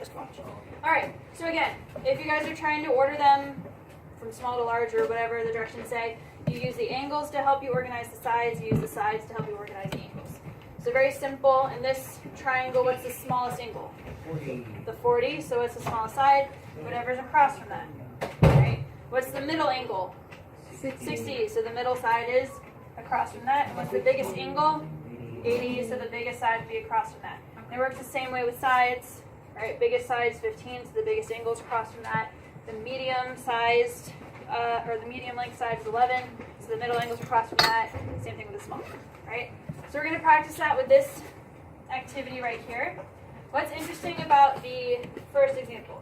just watch. All right, so again, if you guys are trying to order them from small to large or whatever the directions say, you use the angles to help you organize the sides, you use the sides to help you organize the angles. So very simple. In this triangle, what's the smallest angle? 40. The 40, so what's the smallest side? Whatever's across from that. Right? What's the middle angle? 60, so the middle side is across from that. And what's the biggest angle? 80, so the biggest side would be across from that. It works the same way with sides, right? Biggest side is 15, so the biggest angle is across from that. The medium sized, or the medium length side is 11, so the middle angle is across from that. Same thing with the small, right? So we're going to practice that with this activity right here. What's interesting about the first example?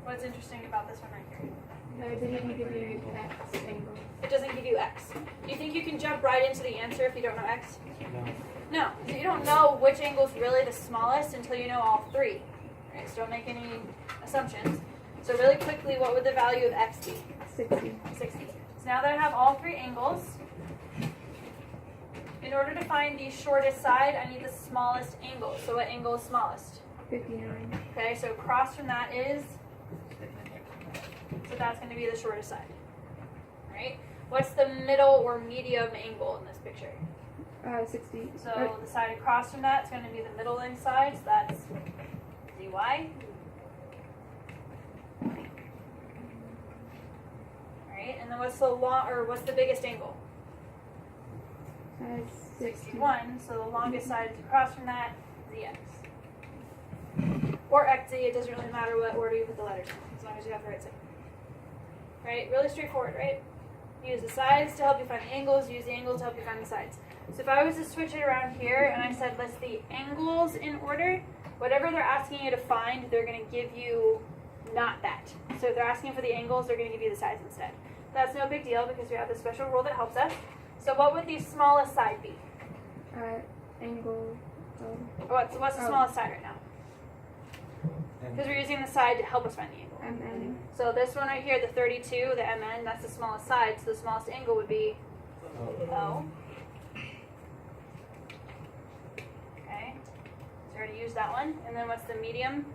What's interesting about this one right here? No, it didn't give you X angle. It doesn't give you X. Do you think you can jump right into the answer if you don't know X? No. No. You don't know which angle is really the smallest until you know all three. Right? So don't make any assumptions. So really quickly, what would the value of X be? 60. 60. So now that I have all three angles, in order to find the shortest side, I need the smallest angle. So what angle is smallest? 59. Okay, so across from that is, so that's going to be the shortest side. Right? What's the middle or medium angle in this picture? 60. So the side across from that is going to be the middle length side, so that's dy. Right, and then what's the biggest angle? 61. So the longest side is across from that, the x. Or xz, it doesn't really matter what order you put the letters in, as long as you have the right side. Right, really straightforward, right? Use the sides to help you find the angles, use the angles to help you find the sides. So if I was to switch it around here and I said list the angles in order, whatever they're asking you to find, they're going to give you not that. So if they're asking for the angles, they're going to give you the sides instead. That's no big deal because we have this special rule that helps us. So what would the smallest side be? Angle. What's the smallest side right now? Because we're using the side to help us find the angle. MN. So this one right here, the 32, the MN, that's the smallest side. So the smallest angle would be O. Okay. So we already used that one. And then what's the medium?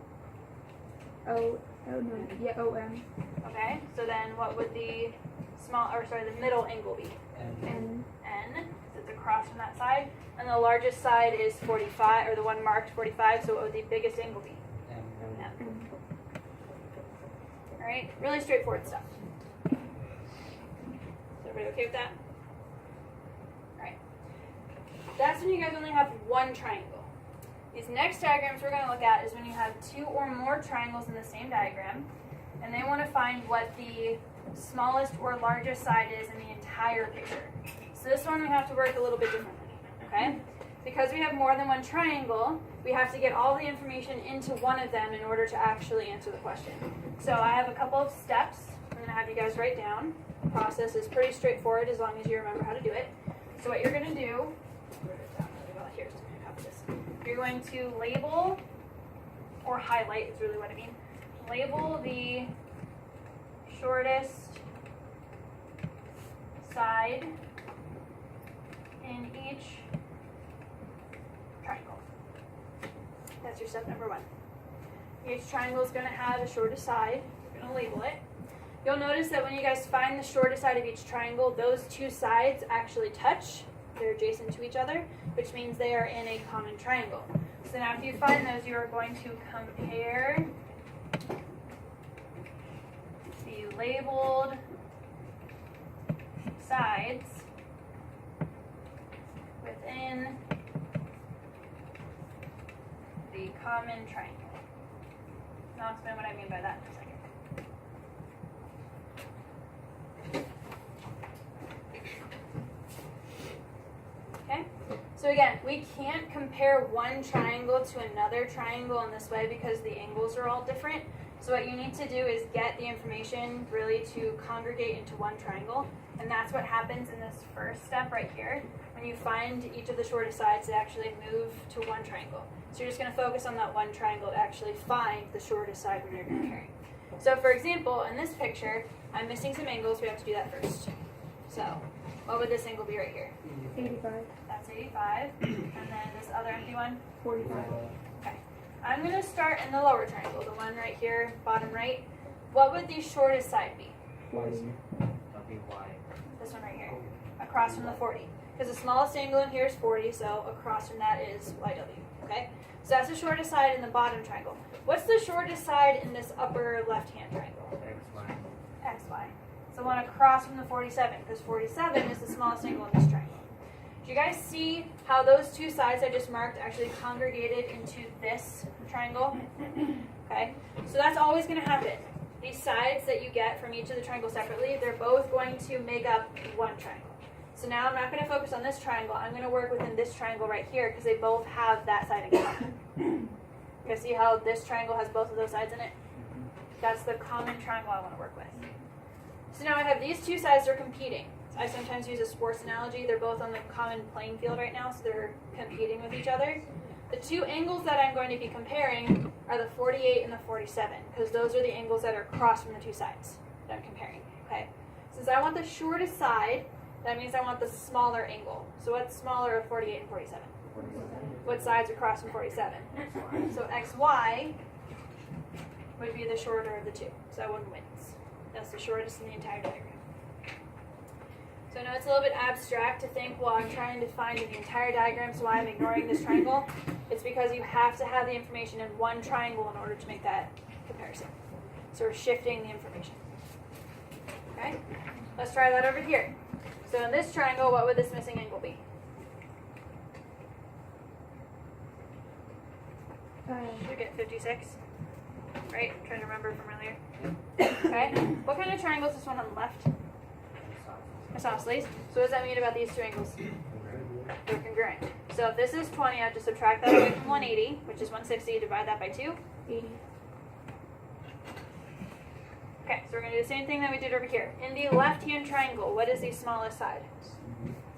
Oh no. Yeah, OM. Okay. So then what would the the middle angle be? N. N. So it's across from that side. And the largest side is 45, or the one marked 45. So what would the biggest angle be? M. All right. Really straightforward stuff. Is everybody okay with that? All right. That's when you guys only have one triangle. These next diagrams we're going to look at is when you have two or more triangles in the same diagram, and they want to find what the smallest or largest side is in the entire picture. So this one we have to work a little bit differently, okay? Because we have more than one triangle, we have to get all the information into one of them in order to actually answer the question. So I have a couple of steps I'm going to have you guys write down. The process is pretty straightforward as long as you remember how to do it. So what you're going to do, write it down really well here so I can copy this. You're going to label, or highlight is really what I mean, label the shortest side in each triangle. That's your step number one. Each triangle is going to have a shortest side. You're going to label it. You'll notice that when you guys find the shortest side of each triangle, those two sides actually touch. They're adjacent to each other, which means they are in a common triangle. So now if you find those, you are going to compare the labeled sides within the common triangle. Now I'll explain what I mean by that in a second. Okay, so again, we can't compare one triangle to another triangle in this way because the angles are all different. So what you need to do is get the information really to congregate into one triangle, and that's what happens in this first step right here. When you find each of the shortest sides, they actually move to one triangle. So you're just going to focus on that one triangle to actually find the shortest side when you're comparing. So for example, in this picture, I'm missing some angles. We have to do that first. So what would this angle be right here? 85. That's 85. And then this other empty one? 45. Okay. I'm going to start in the lower triangle, the one right here, bottom right. What would the shortest side be? 40. This one right here, across from the 40. Because the smallest angle in here is 40, so across from that is YW. Okay? So that's the shortest side in the bottom triangle. What's the shortest side in this upper left-hand triangle? XY. So one across from the 47, because 47 is the smallest angle in this triangle. Do you guys see how those two sides I just marked actually congregated into this triangle? Okay, so that's always going to happen. These sides that you get from each of the triangles separately, they're both going to make up one triangle. So now I'm not going to focus on this triangle. I'm going to work within this triangle right here because they both have that side in common. You guys see how this triangle has both of those sides in it? That's the common triangle I want to work with. So now I have these two sides that are competing. I sometimes use a sports analogy. They're both on the common playing field right now, so they're competing with each other. The two angles that I'm going to be comparing are the 48 and the 47, because those are the angles that are across from the two sides that I'm comparing. Okay. Since I want the shortest side, that means I want the smaller angle. So what's smaller of 48 and 47? 47. What sides are across from 47? So XY would be the shorter of the two. So that one wins. That's the shortest in the entire diagram. So I know it's a little bit abstract to think, well, I'm trying to find in the entire diagram, so why I'm ignoring this triangle. It's because you have to have the information in one triangle in order to make that comparison. So we're shifting the information. Okay? Let's try that over here. So in this triangle, what would this missing angle be? You get 56, right? I'm trying to remember from earlier. Okay. What kind of triangle is this one on the left? Isosceles. So what does that mean about these two angles? They're congruent. So if this is 20, I have to subtract that away from 180, which is 160. Divide that by 2. 80. Okay, so we're going to do the same thing that we did over here. In the left-hand triangle, what is the smallest side?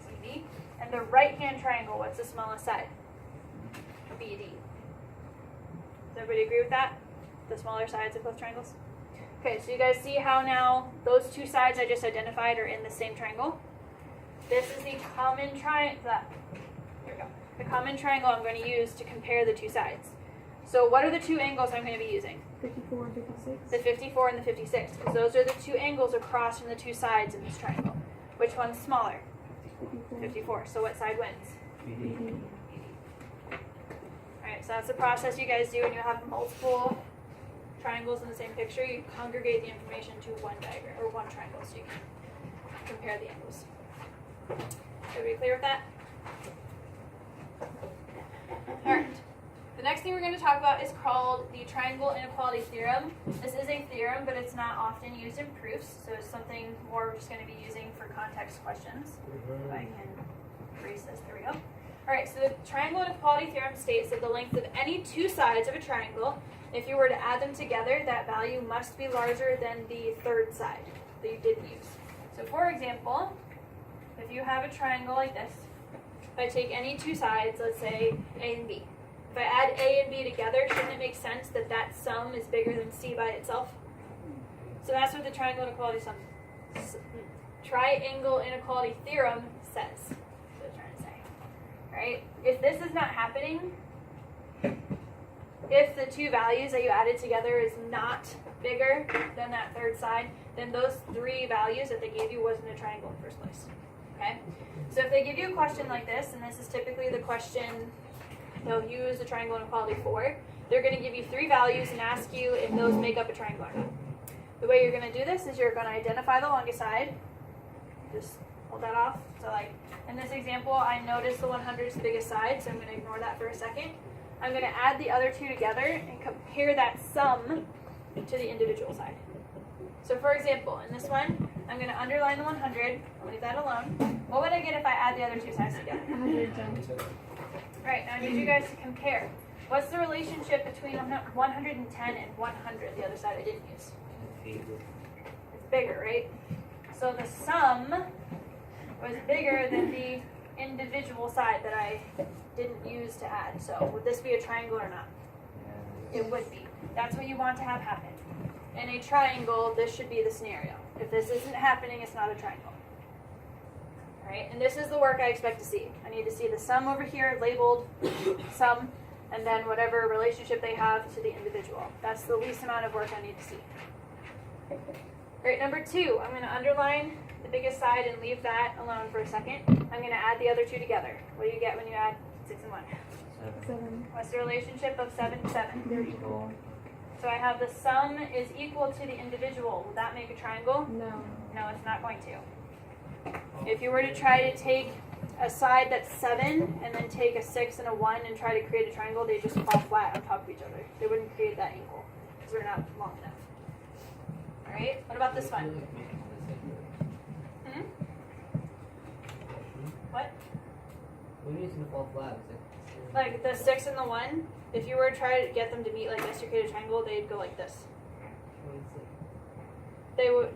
CD. And the right-hand triangle, what's the smallest side? BD. Does everybody agree with that? The smaller sides of both triangles? Okay, so you guys see how now those two sides I just identified are in the same triangle? This is the common triangle. Here we go. The common triangle I'm going to use to compare the two sides. So what are the two angles I'm going to be using? 54 and 56. The 54 and the 56, because those are the two angles across from the two sides in this triangle. Which one's smaller? 54. 54. So what side wins? BD. Alright, so that's the process you guys do when you have multiple triangles in the same picture. You congregate the information to one diagram, or one triangle, so you can compare the angles. Everybody clear with that? Alright. The next thing we're going to talk about is called the triangle inequality theorem. This is a theorem, but it's not often used in proofs, so it's something more we're just going to be using for context questions. If I can erase this, there we go. Alright, so the triangle inequality theorem states that the length of any two sides of a triangle, if you were to add them together, that value must be larger than the third side that you didn't use. So for example, if you have a triangle like this, if I take any two sides, let's say A and B, if I add A and B together, shouldn't it make sense that that sum is bigger than C by itself? So that's what the triangle inequality theorem says. That's what I'm trying to say. Right? If this is not happening, if the two values that you added together is not bigger than that third side, then those three values that they gave you wasn't a triangle in the first place. Okay? So if they give you a question like this, and this is typically the question they'll use the triangle inequality for, they're going to give you three values and ask you if those make up a triangle or not. The way you're going to do this is you're going to identify the longest side. Just hold that off. So like in this example, I noticed the 100 is the biggest side, so I'm going to ignore that for a second. I'm going to add the other two together and compare that sum to the individual side. So for example, in this one, I'm going to underline the 100. I'll leave that alone. What would I get if I add the other two sides together? 110. Right, now I need you guys to compare. What's the relationship between 110 and 100, the other side I didn't use? It's bigger, right? So the sum was bigger than the individual side that I didn't use to add. So would this be a triangle or not? It would be. That's what you want to have happen. In a triangle, this should be the scenario. If this isn't happening, it's not a triangle. Right? And this is the work I expect to see. I need to see the sum over here labeled sum, and then whatever relationship they have to the individual. That's the least amount of work I need to see. Right, number 2, I'm going to underline the biggest side and leave that alone for a second. I'm going to add the other two together. What do you get when you add 6 and 1? 7. What's the relationship of 7 and 7? They're equal. So I have the sum is equal to the individual. Will that make a triangle? No. No, it's not going to. If you were to try to take a side that's 7 and then take a 6 and a 1 and try to create a triangle, they just fall flat on top of each other. They wouldn't create that angle because they're not long enough. Alright, what about this one? What? What do you mean to fall flat? Like the 6 and the 1, if you were to try to get them to meet like this to create a triangle, they'd go like this. They would,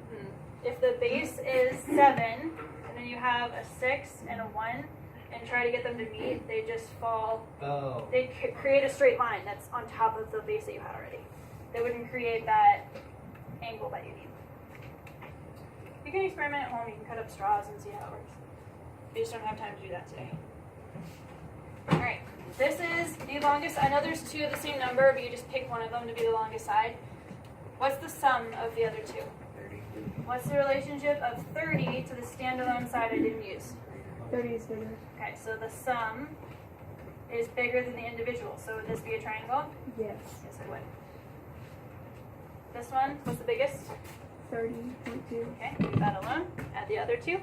if the base is 7, and then you have a 6 and a 1, and try to get them to meet, they just fall. Oh. They create a straight line that's on top of the base that you had already. They wouldn't create that angle that you need. You can experiment at home. You can cut up straws and see how it works. You just don't have time to do that today. All right. This is the longest. I know there's 2 of the same number, but you just pick one of them to be the longest side. What's the sum of the other 2? 30. What's the relationship of 30 to the standalone side I didn't use? 30 is bigger. Okay, so the sum is bigger than the individual. So would this be a triangle? Yes. Yes, it would. This one, what's the biggest? 30.2. Okay, leave that alone. Add the other 2.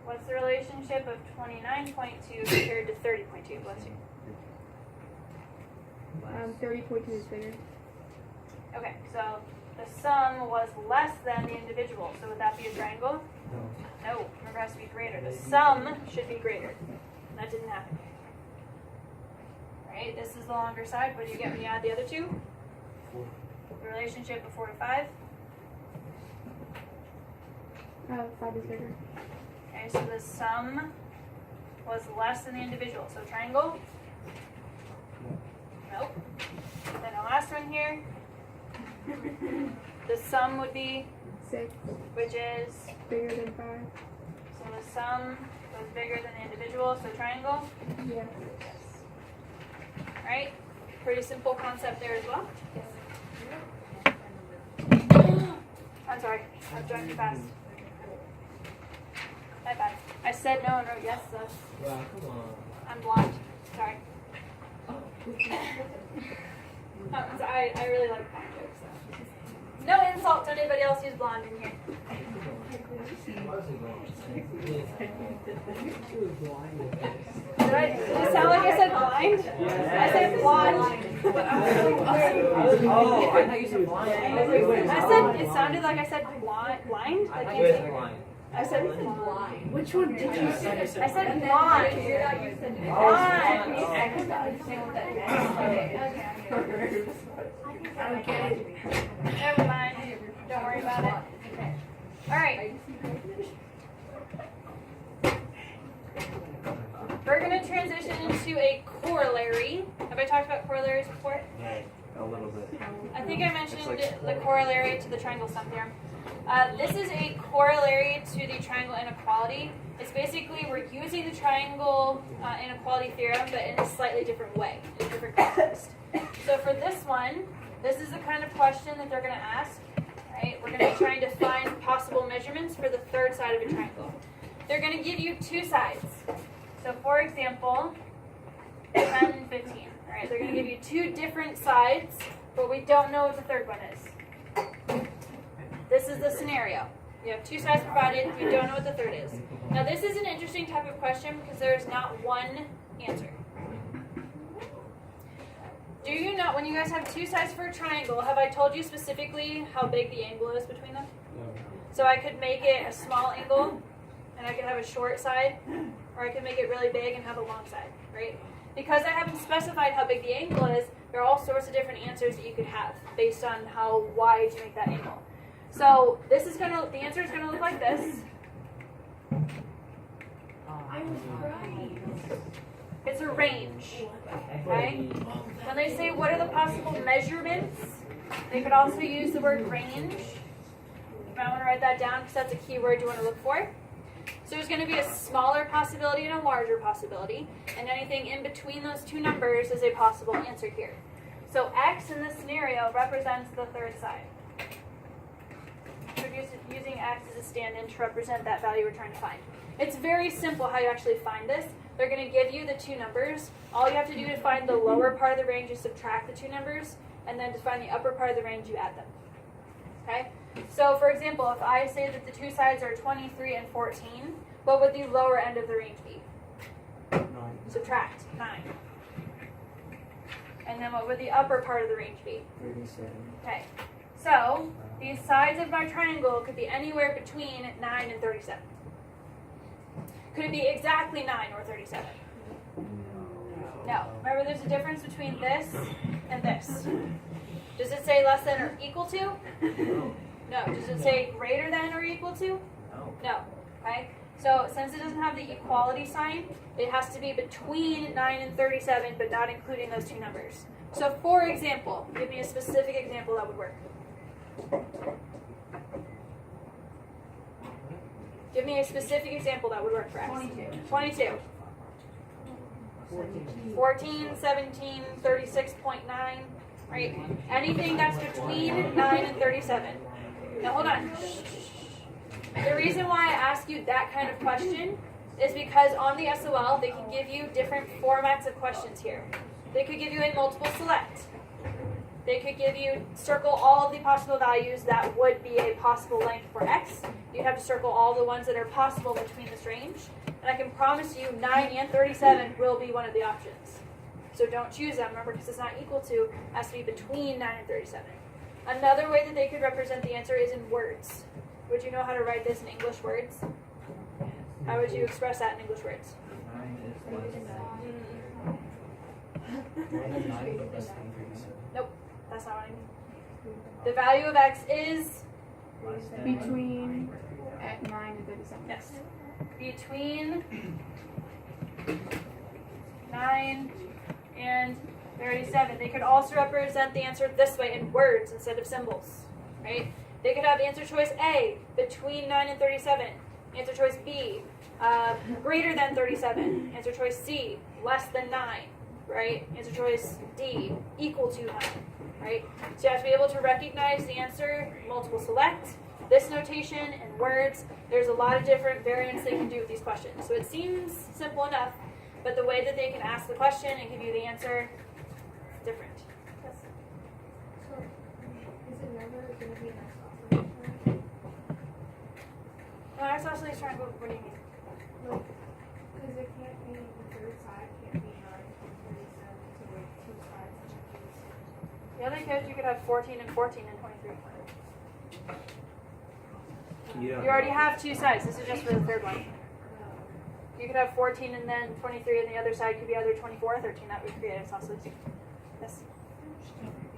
What's the relationship of 29.2 compared to 30.2? Bless you. 30.2 is bigger. Okay, so the sum was less than the individual. So would that be a triangle? No. Remember, it has to be greater. The sum should be greater. That didn't happen. Right, this is the longer side. What do you get when you add the other 2? 4. The relationship of 4 to 5. 5 is bigger. Okay, so the sum was less than the individual. So triangle? Nope. Then the last one here. The sum would be, 6. which is, Bigger than 5. so the sum was bigger than the individual. So triangle? Yes. Right? Pretty simple concept there as well. I'm sorry, I was driving too fast. My bad. I said no and wrote yes, so Wow, come on. I'm blonde. Sorry. So I really like blonde jokes. So. No insult to anybody else who's blonde in here. Did it sound like I said blind? I said blonde. Oh, I thought you said blind. I said, it sounded like I said blind? I Like thought you you said blind. I said blind. Which one did you say? I said blonde. Never mind. Don't worry about it. Alright. We're going to transition into a corollary. Have I talked about corollaries before? A little bit. I think I mentioned the corollary to the triangle sum theorem. This is a corollary to the triangle inequality. It's basically we're using the triangle inequality theorem, but in a slightly different way, in a different context. So for this one, this is the kind of question that they're going to ask. Right? We're going to be trying to find possible measurements for the third side of a triangle. They're going to give you 2 sides. So for example, 10 and 15. All right, they're going to give you 2 different sides, but we don't know what the third one is. This is the scenario. You have 2 sides provided, you don't know what the third is. Now this is an interesting type of question because there's not one answer. Do you know, when you guys have 2 sides for a triangle, have I told you specifically how big the angle is between them? So I could make it a small angle, and I could have a short side, or I could make it really big and have a long side, right? Because I haven't specified how big the angle is, there are all sorts of different answers that you could have based on how wide you make that angle. So this is the answer is gonna look like this. I was right. It's a range, okay? When they say what are the possible measurements, they could also use the word range. might want to write that down because that's a keyword you want to look for. So there's going to be a smaller possibility and a larger possibility, and anything in between those two numbers is a possible answer here. So x in this scenario represents the third side. We're using x as a stand-in to represent that value we're trying to find. It's very simple how you actually find this. They're going to give you the two numbers. All you have to do to find the lower part of the range is subtract the two numbers, and then to find the upper part of the range, you add them. Okay? So, for example, if I say that the two sides are 23 and 14, what would the lower end of the range be? 9. Subtract 9. And then what would the upper part of the range be? 37. Okay. So, these sides of my triangle could be anywhere between 9 and 37. Could it be exactly 9 or 37? No. Remember, there's a difference between this and this. Does it say less than or equal to? No. Does it say greater than or equal to? No. Okay? So since it doesn't have the equality sign, it has to be between 9 and 37, but not including those two numbers. So for example, give me a specific example that would work. Give me a specific example that would work for x. 22. 14, 17, 36.9. Right? Anything that's between 9 and 37. Now hold on. The reason why I ask you that kind of question is because on the SOL, they can give you different formats of questions here. They could give you a multiple select. They could give you circle all of the possible values that would be a possible length for x. You'd have to circle all the ones that are possible between this range. And I can promise you 9 and 37 will be one of the options. So don't choose them, remember, because it's not equal to, it has to be between 9 and 37. Another way that they could represent the answer is in words. Would you know how to write this in English words? How would you express that in English words? 9 is less than 9 is less than 37. Nope, that's not what I mean. The value of x is Less than Between at 9 and 37. yes, between 9 and 37. They could also represent the answer this way in words instead of symbols, right? They could have answer choice A, between 9 and 37. Answer choice B, greater than 37. Answer choice C, less than 9, right? Answer choice D, equal to 9, right? So you have to be able to recognize the answer, multiple select, this notation, and words. There's a lot of different variants they can do with these questions. So it seems simple enough, but the way that they can ask the question and give you the answer is different. Yes? So, is it never going to be an isosceles? No, isosceles triangle, what do you mean? Like, because it can't be, the third side can't be 9 and 37, so like two sides can't be the same. Yeah, they could. You could have 14 and 14 and 23. You already have two sides. This is just for the third one. You could have 14 and then 23, and the other side could be either 24 or 13. That would create isosceles. Yes.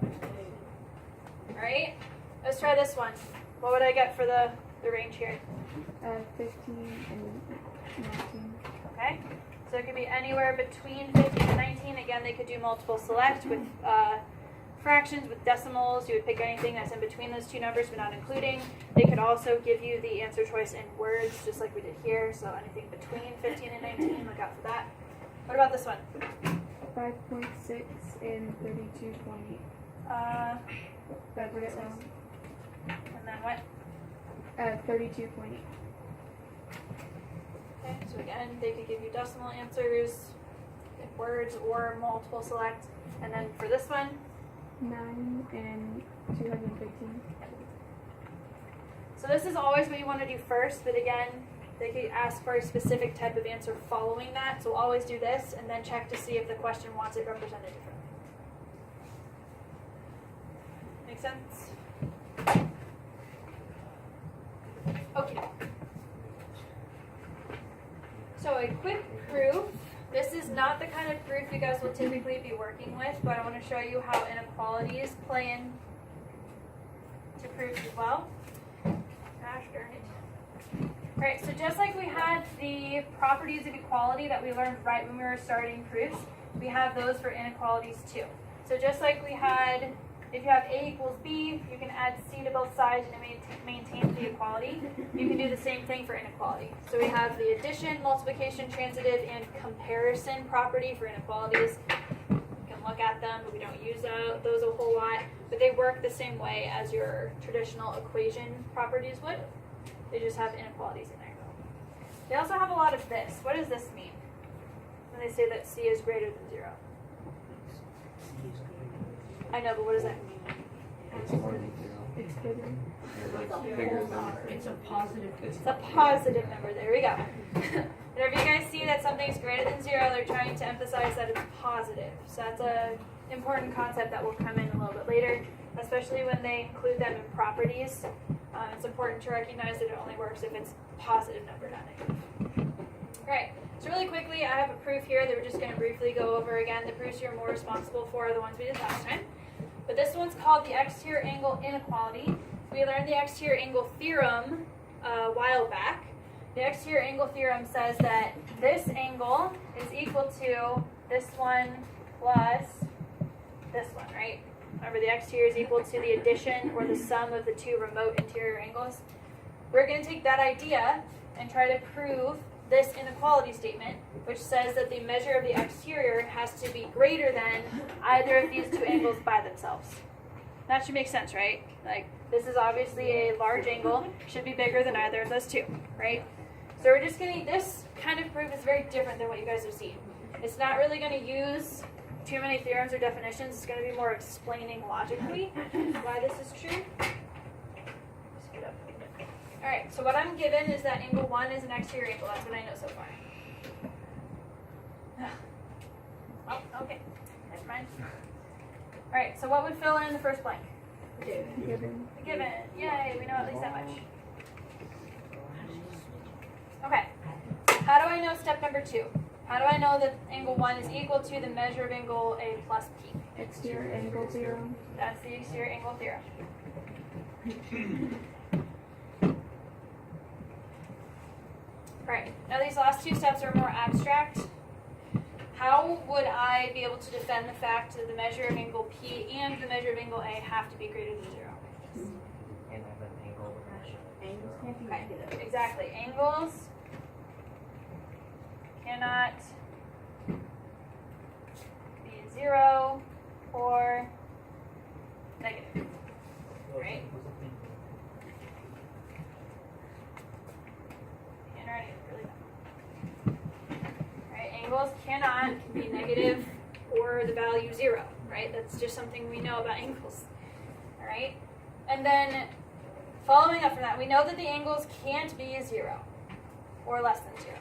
All right. Let's try this one. What would I get for the range here? 15 and 19. Okay. So it could be anywhere between 15 and 19. Again, they could do multiple select with fractions, with decimals. You would pick anything that's in between those two numbers but not including. They could also give you the answer choice in words, just like we did here. So anything between 15 and 19, look out for that. What about this one? 5.6 and 32.8. Did I put it wrong? And then what? 32.8. Okay, so again, they could give you decimal answers in words or multiple select. And then for this one, 9 and 215. so this is always what you want to do first, but again, they could ask for a specific type of answer following that. So always do this and then check to see if the question wants it represented differently. Make sense? Okay. So a quick proof. This is not the kind of proof you guys will typically be working with, but I want to show you how inequalities play in to proofs as well. Gosh darn it. Alright, so just like we had the properties of equality that we learned right when we were starting proofs, we have those for inequalities too. So just like we had if you have A equals B, you can add C to both sides and it maintains the equality. You can do the same thing for inequality. So we have the addition, multiplication, transitive, and comparison property for inequalities. You can look at them, but we don't use those a whole lot. But they work the same way as your traditional equation properties would. They just have inequalities in there. They also have a lot of this. What does this mean? When they say that C is greater than 0. I know, but what does that mean? It's more than 0. It's bigger. Or like bigger than. It's a positive. It's a positive number. There we go. Whenever you guys see that something's greater than 0, they're trying to emphasize that it's positive. So that's an important concept that will come in a little bit later, especially when they include them in properties. It's important to recognize that it only works if it's a positive number, not negative. Alright, so really quickly, I have a proof here that we're just going to briefly go over again. The proofs you're more responsible for are the ones we did last time. But this one's called the exterior angle inequality. We learned the exterior angle theorem a while back. The exterior angle theorem says that this angle is equal to this one plus this one, right? Remember, the exterior is equal to the addition or the sum of the two remote interior angles. We're going to take that idea and try to prove this inequality statement, which says that the measure of the exterior has to be greater than either of these two angles by themselves. That should make sense, right? Like, this is obviously a large angle, should be bigger than either of those two, right? So we're just going to, this kind of proof is very different than what you guys have seen. It's not really going to use too many theorems or definitions. It's going to be more explaining logically why this is true. Alright, so what I'm given is that angle 1 is an exterior angle. That's what I know so far. Oh, okay. Never mind. Alright, so what would fill in the first blank? Given. The given. Yay, we know at least that much. Okay. How do I know step number 2? How do I know that angle 1 is equal to the measure of angle A plus P? Exterior angle theorem. That's the exterior angle theorem. Alright, now these last two steps are more abstract. How would I be able to defend the fact that the measure of angle P and the measure of angle A have to be greater than 0? And have an angle ratio. Okay, exactly. Angles cannot be 0 or negative, right? And or negative, really bad. Right, angles cannot be negative or the value 0, right? That's just something we know about angles, all right? And then following up from that, we know that the angles can't be 0 or less than 0,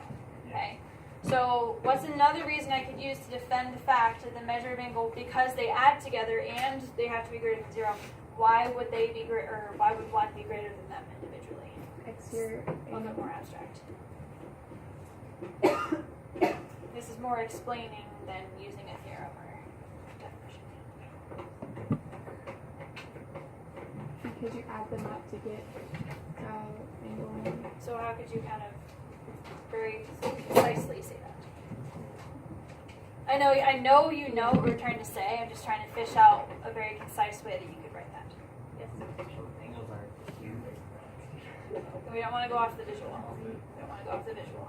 okay? So what's another reason I could use to defend the fact that the measure of angle, because they add together and they have to be greater than 0, why would they be greater, or why would one be greater than them individually? Exterior A little bit angle. more abstract. This is more explaining than using a theorem or definition. Because you add them up to get angle 1. So how could you kind of very concisely say that? I know you know what we're trying to say. I'm just trying to fish out a very concise way that you could write that. Yes? Angles are cubed. We don't want to go off the visual. We don't want to go off the visual.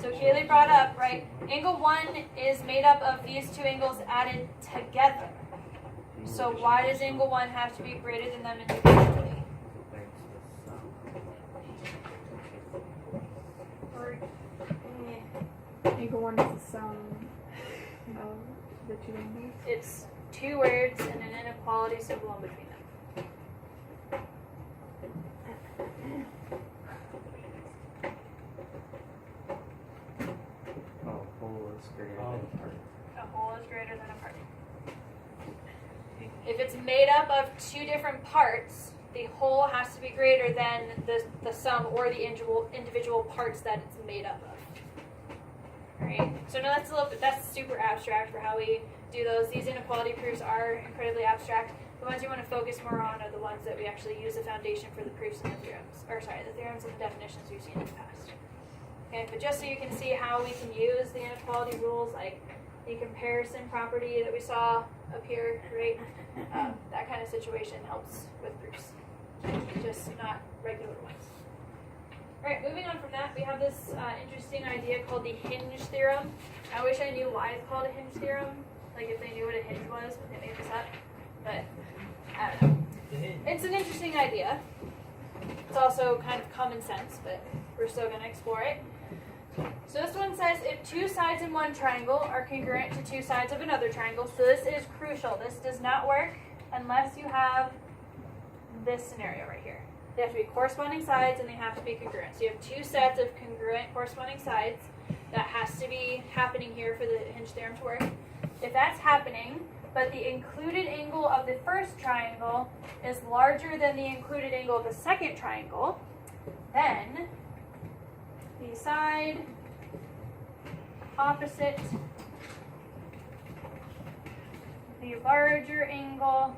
So Kaylee brought up, right, angle 1 is made up of these two angles added together. So why does angle 1 have to be greater than them individually? Or, Angle 1 is the sum of the two angles. it's two words and an inequality symbol in between them. Oh, whole is greater than part. A whole is greater than a part. If it's made up of two different parts, the whole has to be greater than the sum or the individual parts that it's made up of. Alright, so now that's super abstract for how we do those. These inequality proofs are incredibly abstract. The ones you want to focus more on are the ones that we actually use the foundation for the proofs and the theorems, the theorems and the definitions we've seen in the past. Okay, but just so you can see how we can use the inequality rules, like the comparison property that we saw up here, right? That kind of situation helps with proofs, just not regular ones. All right, moving on from that, we have this interesting idea called the hinge theorem. I wish I knew why it's called a hinge theorem, like if they knew what a hinge was, but they made this up. But I don't know. It's an interesting idea. It's also kind of common sense, but we're still going to explore it. So this one says if two sides in one triangle are congruent to two sides of another triangle, so this is crucial. This does not work unless you have this scenario right here. They have to be corresponding sides and they have to be congruent. So you have two sets of congruent corresponding sides. That has to be happening here for the hinge theorem to work. If that's happening, but the included angle of the first triangle is larger than the included angle of the second triangle, then the side opposite the larger angle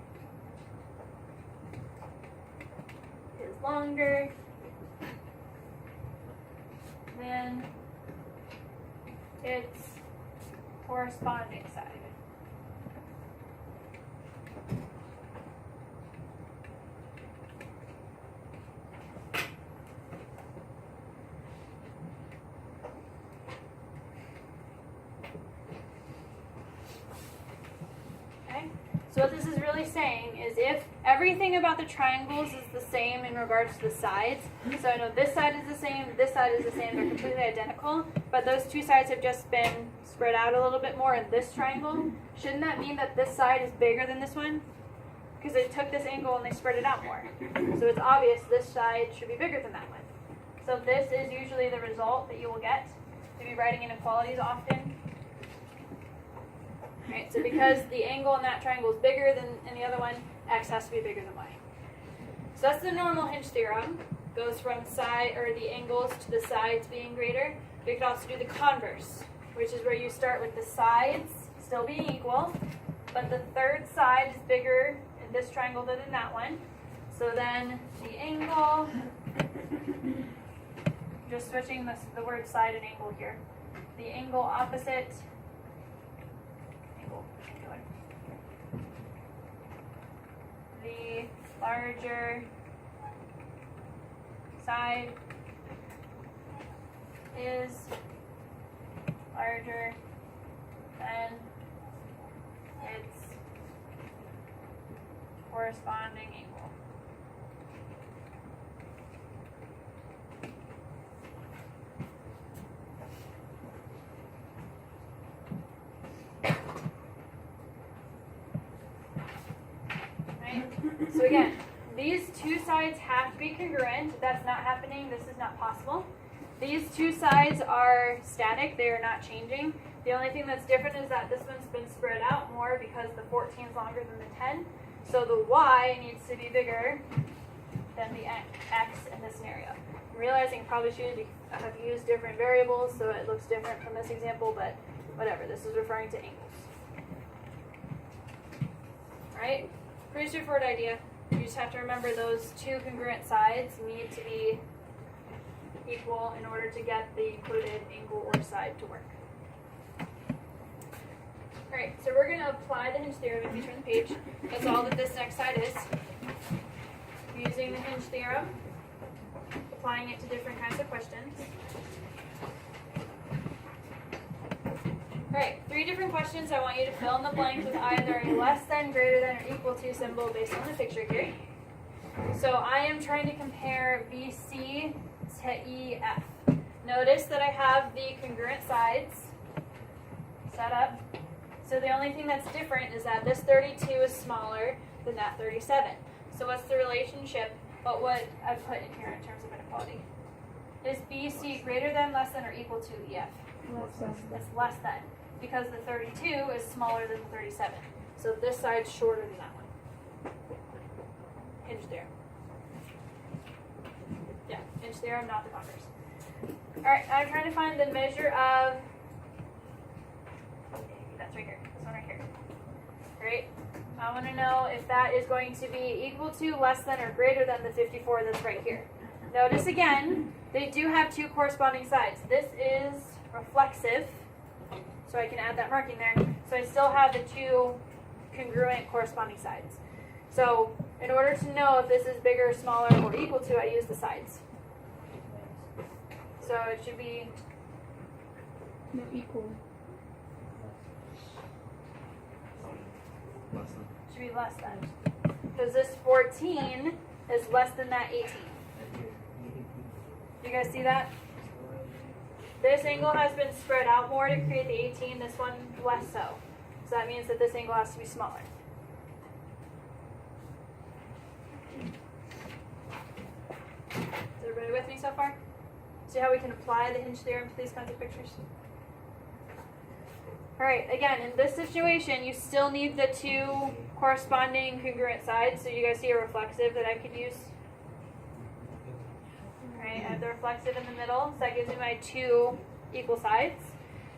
is longer than its corresponding side. So what this is really saying is if everything about the triangles is the same in regards to the sides, so I know this side is the same, this side is the same, they're completely identical, but those two sides have just been spread out a little bit more in this triangle, shouldn't that mean that this side is bigger than this one? Because they took this angle and they spread it out more. So it's obvious this side should be bigger than that one. So this is usually the result that you will get. You'll be writing inequalities often. Right, so because the angle in that triangle is bigger than in the other one, x has to be bigger than y. So that's the normal hinge theorem. Goes from the angles to the sides being greater. We could also do the converse, which is where you start with the sides still being equal, but the third side is bigger in this triangle than in that one. So then the angle, just switching the word side and angle here. The angle opposite the larger side is larger than its corresponding angle. So again, these two sides have to be congruent. That's not happening. This is not possible. These two sides are static. They are not changing. The only thing that's different is that this one's been spread out more because the 14 is longer than the 10. So the y needs to be bigger than the x in this scenario. I'm realizing I probably should have used different variables so it looks different from this example, but whatever. This is referring to angles. All right? Pretty straightforward idea. You just have to remember those two congruent sides need to be equal in order to get the included angle or side to work. Alright, so we're going to apply the hinge theorem if you turn the page. That's all that this next side is. Using the hinge theorem, applying it to different kinds of questions. Alright, 3 different questions. I want you to fill in the blank with either a less than, greater than, or equal to symbol based on the picture here. So I am trying to compare BC to EF. Notice that I have the congruent sides set up. So the only thing that's different is that this 32 is smaller than that 37. So what's the relationship? What would I put in here in terms of inequality? Is BC greater than, less than, or equal to EF? It's less than. Because the 32 is smaller than the 37. So this side's shorter than that one. Hinge theorem. Yeah, hinge theorem, not the converse. Alright, I'm trying to find the measure of, that's right here, this one right here. Great. I want to know if that is going to be equal to, less than, or greater than the 54 that's right here. Notice again, they do have two corresponding sides. This is reflexive. So I can add that marking there. So I still have the two congruent corresponding sides. So in order to know if this is bigger, smaller, or equal to, I use the sides. So it should be No, equal. should be less than. Because this 14 is less than that 18. You guys see that? This angle has been spread out more to create the 18, this one less so. So that means that this angle has to be smaller. Is everybody with me so far? See how we can apply the hinge theorem to these kinds of pictures? Alright, again, in this situation, you still need the two corresponding congruent sides. So you guys see a reflexive that I could use. Alright, I have the reflexive in the middle, so that gives me my two equal sides.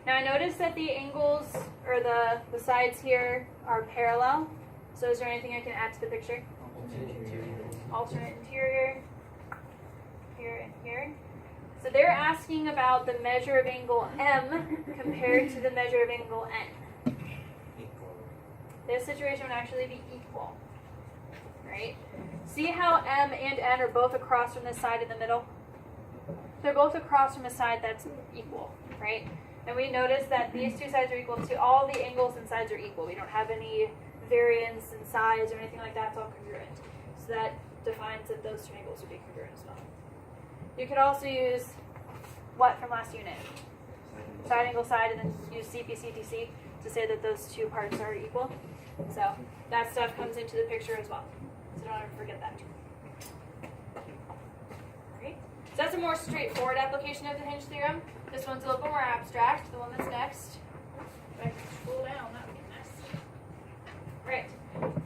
Now I notice that the angles, or the sides here, are parallel. So is there anything I can add to the picture? Alternate interior, here and here. So they're asking about the measure of angle M compared to the measure of angle N. This situation would actually be equal, right? See how M and N are both across from this side in the middle? They're both across from a side that's equal, right? And we notice that these two sides are equal to all the angles and sides are equal. We don't have any variance in size or anything like that. It's all congruent. So that defines that those two angles would be congruent as well. You could also use what from last unit? Side angle side, and then use CP/CTC to say that those two parts are equal. So that stuff comes into the picture as well. So don't ever forget that. Great. So that's a more straightforward application of the hinge theorem. This one's a little bit more abstract, the one that's next. If I can scroll down, that would be nice. Right.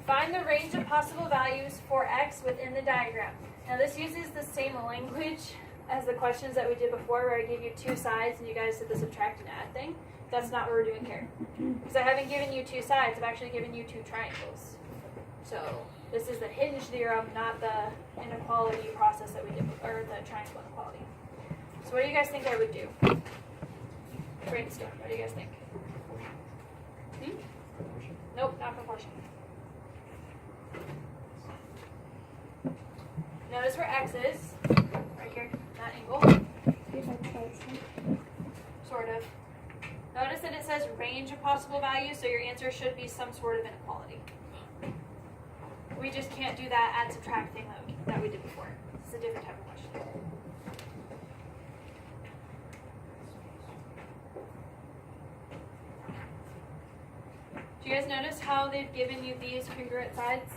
Find the range of possible values for x within the diagram. Now this uses the same language as the questions that we did before, where I gave you two sides and you guys did the subtract and add thing. That's not what we're doing here. Because I haven't given you two sides, I've actually given you two triangles. So this is the hinge theorem, not the inequality process that we did, or the triangle inequality. So what do you guys think I would do? Brainstorm. What do you guys think? Nope, not proportion. Notice where x is. Right here, that angle. Sort of. Notice that it says range of possible values, so your answer should be some sort of inequality. We just can't do that add subtract thing that we did before. It's a different type of question. Do you guys notice how they've given you these congruent sides?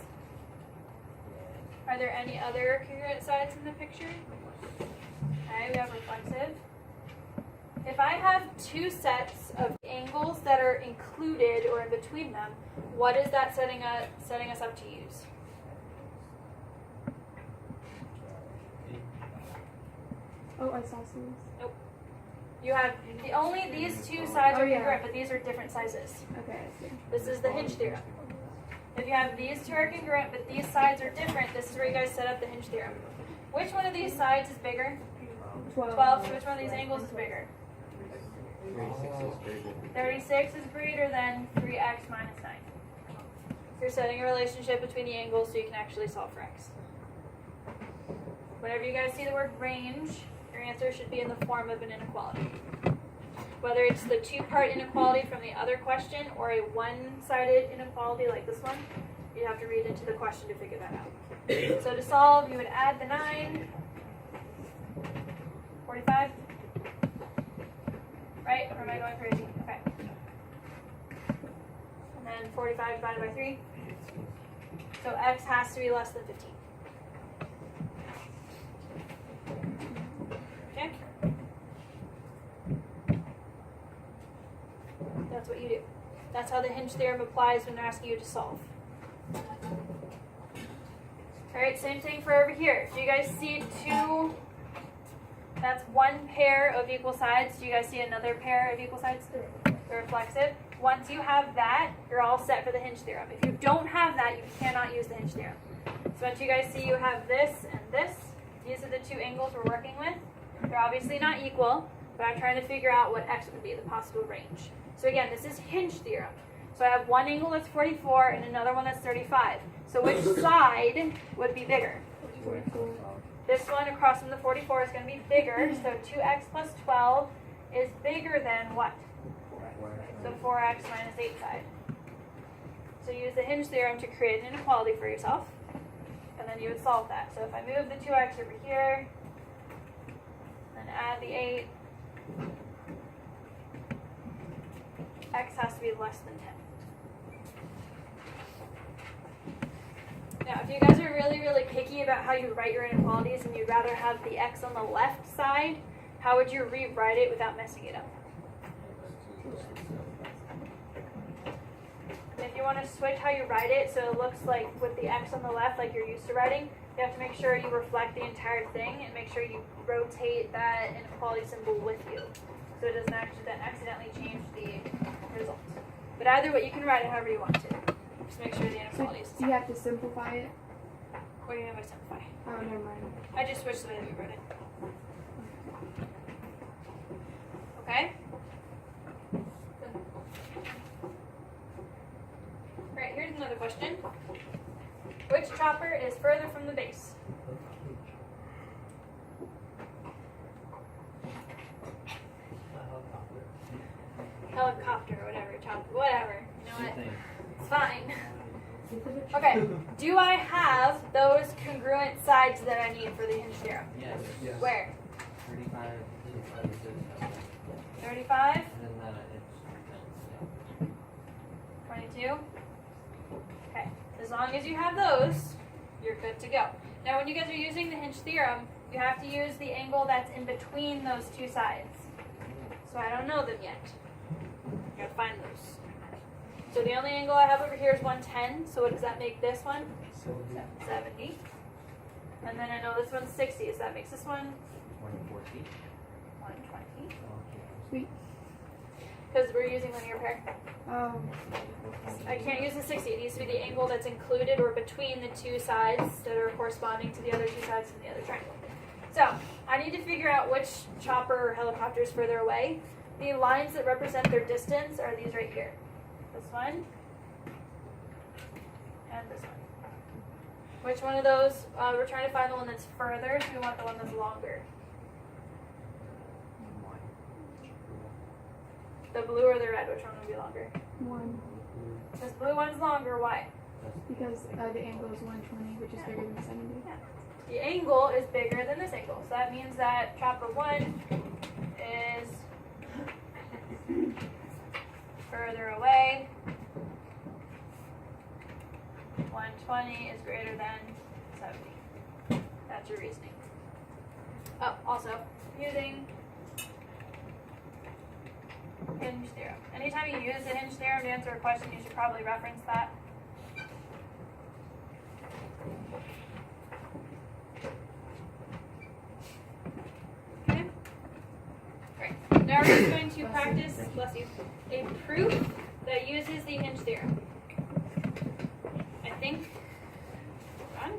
Are there any other congruent sides in the picture? Okay, we have reflexive. If I have two sets of angles that are included or in between them, what is that setting us up to use? Oh, isosceles. Nope. You have only these two sides are congruent, but these are different sizes. Okay, I see. This is the hinge theorem. If you have these two are congruent, but these sides are different, this is where you guys set up the hinge theorem. Which one of these sides is bigger? 12. So which one of these angles is bigger? 36 is greater than 3x minus 9. So you're setting a relationship between the angles so you can actually solve for x. Whenever you guys see the word range, your answer should be in the form of an inequality. Whether it's the two-part inequality from the other question or a one-sided inequality like this one, you have to read into the question to figure that out. So to solve, you would add the 9, 45, right? Or am I going crazy? Okay. And then 45 divided by 3. So x has to be less than 15. Okay? That's what you do. That's how the hinge theorem applies when they're asking you to solve. Alright, same thing for over here. Do you guys see two? That's one pair of equal sides. Do you guys see another pair of equal sides? They're reflexive. Once you have that, you're all set for the hinge theorem. If you don't have that, you cannot use the hinge theorem. So once you guys see you have this and this, these are the two angles we're working with. They're obviously not equal, but I'm trying to figure out what x would be, the possible range. So again, this is hinge theorem. So I have one angle that's 44 and another one that's 35. So which side would be bigger? This one across from the 44 is going to be bigger. So 2x plus 12 is bigger than what? So 4x minus 8 side. So use the hinge theorem to create an inequality for yourself. And then you would solve that. So if I move the 2x over here, then add the 8, x has to be less than 10. Now, if you guys are really, really picky about how you write your inequalities and you'd rather have the x on the left side, how would you rewrite it without messing it up? If you want to switch how you write it so it looks like with the x on the left like you're used to writing, you have to make sure you reflect the entire thing and make sure you rotate that inequality symbol with you so it doesn't accidentally change the result. But either way, you can write it however you want to. Just make sure the inequality is the Do you same. have to simplify it? What do you mean by simplify? Oh, never mind. I just switched the way that we wrote it. Okay? Alright, here's another question. Which chopper is further from the base? Helicopter, whatever, chopper, whatever. You know what? It's fine. Okay, do I have those congruent sides that I need for the hinge theorem? Yes. Where? 35, 35? and then it's 22? Okay, as long as you have those, you're good to go. Now when you guys are using the hinge theorem, you have to use the angle that's in between those two sides. So I don't know them yet. You gotta find those. So the only angle I have over here is 110, so what does that make this one? 70. And then I know this one's 60, so that makes this one 140. 120. Sweet. Because we're using linear pair. I can't use the 60. It needs to be the angle that's included or between the two sides that are corresponding to the other two sides of the other triangle. So I need to figure out which chopper or helicopter is further away. The lines that represent their distance are these right here. This one and this one. Which one of those? We're trying to find the one that's further, so we want the one that's longer. The blue or the red, which one would be longer? One. This blue one's longer, why? Because the angle is 120, which is bigger than 70. The angle is bigger than this angle, so that means that chopper 1 is further away. 120 is greater than 70. That's your reasoning. Oh, also, using hinge theorem. Anytime you use the hinge theorem to answer a question, you should probably reference that. Okay? Great. Now we're just going to practice, bless you, a proof that uses the hinge theorem. I think, hold on.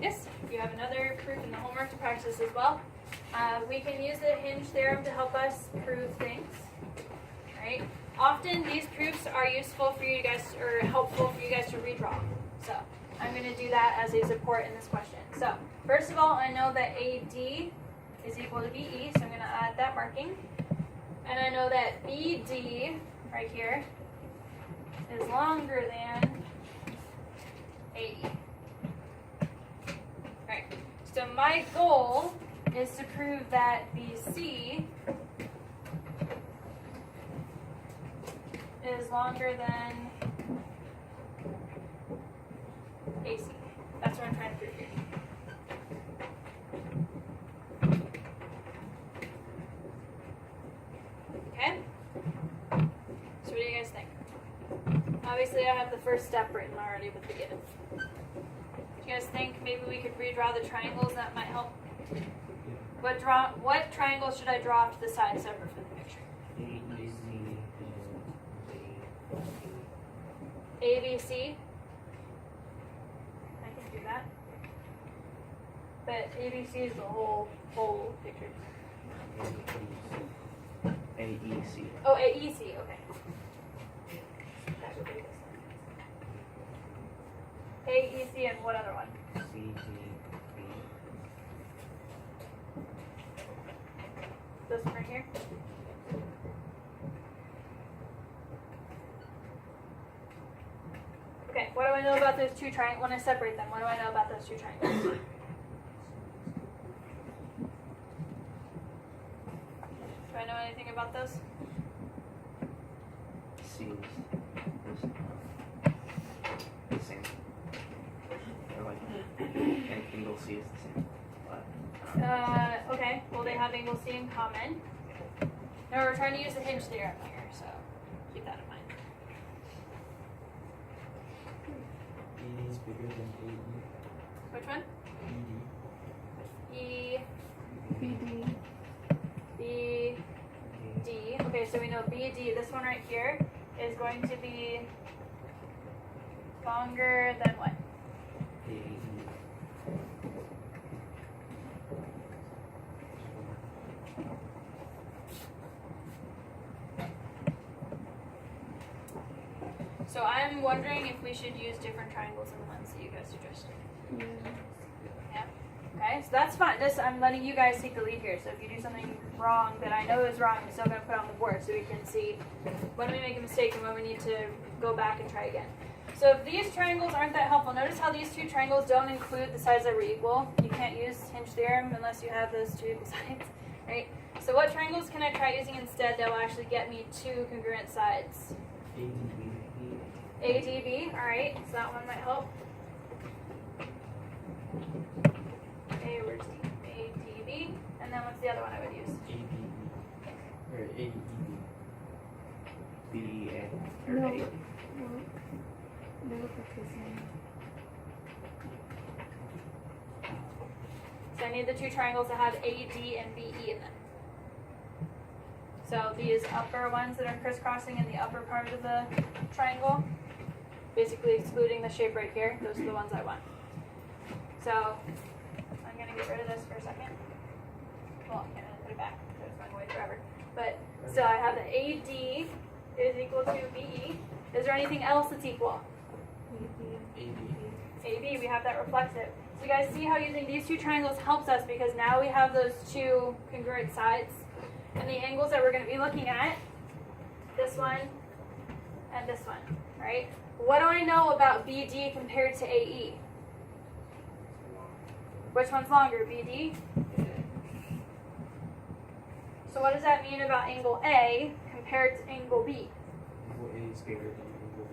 Yes, you have another proof in the homework to practice as well. We can use the hinge theorem to help us prove things, right? Often these proofs are useful for you guys, or helpful for you guys to redraw. So I'm going to do that as a support in this question. So first of all, I know that AD is equal to BE, so I'm going to add that marking. And I know that BD, right here, is longer than AE. Right. So my goal is to prove that BC is longer than AC. That's what I'm trying to prove here. Okay? So what do you guys think? Obviously I have the first step written already with the given. Do you guys think maybe we could redraw the triangles? That might help. What triangle should I draw off to the side separate from the picture? ABC. I can do that. But ABC is the whole picture. AEC. Oh, AEC, okay. That would be this one. AEC and what other one? CGB. This one right here? Okay, what do I know about those two triangles? When I separate them, what do I know about those two triangles? Do I know anything about those? C is the same. Or like, and angle C is the same. But, Okay, well they have angle C in common. No, we're trying to use the hinge theorem here, so keep that in mind. BD is bigger than AE. Which one? BD. E, BD. B, D. Okay, so we know BD, this one right here, is going to be longer than what? AE. So I'm wondering if we should use different triangles than the ones that you guys suggested. Yeah. Okay, so that's fine. I'm letting you guys take the lead here. So if you do something wrong that I know is wrong, I'm still going to put it on the board so we can see when we make a mistake and when we need to go back and try again. So if these triangles aren't that helpful, notice how these two triangles don't include the sides that were equal. You can't use hinge theorem unless you have those two equal sides, right? So what triangles can I try using instead that will actually get me two congruent sides? ADB. ADB, alright, so that one might help. A, where's D? ADB, and then what's the other one I would use? ABE. Or AEB. BEA. Or No. A. Well, they look like the same. So I need the two triangles that have AD and BE in them. So these upper ones that are crisscrossing in the upper part of the triangle, basically excluding the shape right here, those are the ones I want. So I'm going to get rid of this for a second. Well, I can't really put it back, so it's going away forever. But so I have the AD is equal to BE. Is there anything else that's equal? AB, we have that reflexive. So you guys see how using these two triangles helps us because now we have those two congruent sides. And the angles that we're going to be looking at, this one and this one, right? What do I know about BD compared to AE? Which one's longer, BD? So what does that mean about angle A compared to angle B? Angle A is bigger than angle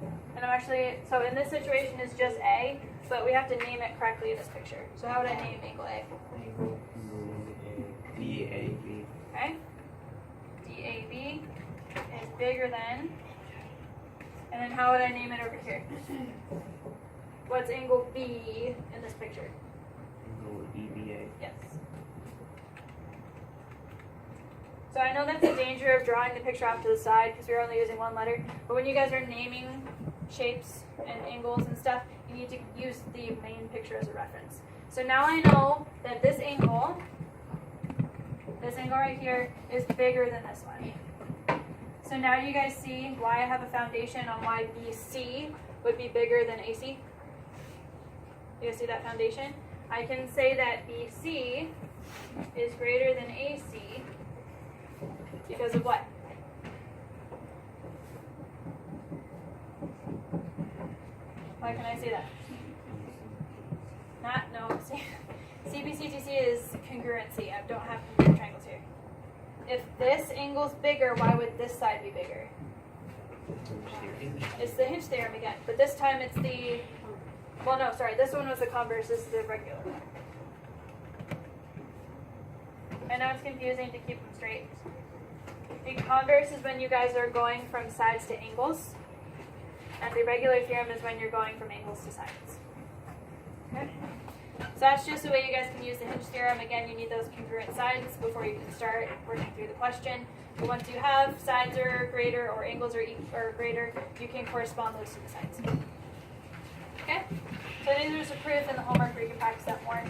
B. And I'm actually, so in this situation it's just A, but we have to name it correctly in this picture. So how would I name angle A? Angle DAB. Okay? DAB is bigger than, and then how would I name it over here? What's angle B in this picture? Angle EBA. Yes. So I know that's a danger of drawing the picture off to the side because we're only using one letter, but when you guys are naming shapes and angles and stuff, you need to use the main picture as a reference. So now I know that this angle right here is bigger than this one. So now do you guys see why I have a foundation on why BC would be bigger than AC? You guys see that foundation? I can say that BC is greater than AC because of what? Why can I say that? No. CBCTC is congruency. I don't have congruent triangles here. If this angle's bigger, why would this side be bigger? It's the hinge theorem again, but this time it's the, well no, sorry, this one was the converse, this is the regular one. I know it's confusing to keep them straight. The converse is when you guys are going from sides to angles, and the regular theorem is when you're going from angles to sides. Okay? So that's just the way you guys can use the hinge theorem. Again, you need those congruent sides before you can start working through the question. But once you have sides are greater or angles are greater, you can correspond those to the sides. Okay? So these are just a proof in the homework where you can practice that more.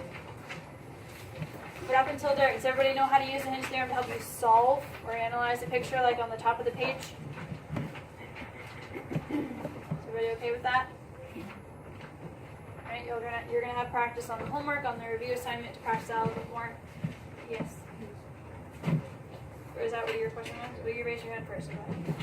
up until there. Does everybody know how to use the hinge theorem to help you solve or analyze a picture like on the top of the page? Is everybody okay with that? Alright, you're gonna have practice on the homework, on the review assignment to practice out a little bit more. Yes. Or is that what your question was? Will you raise your hand first? Go ahead.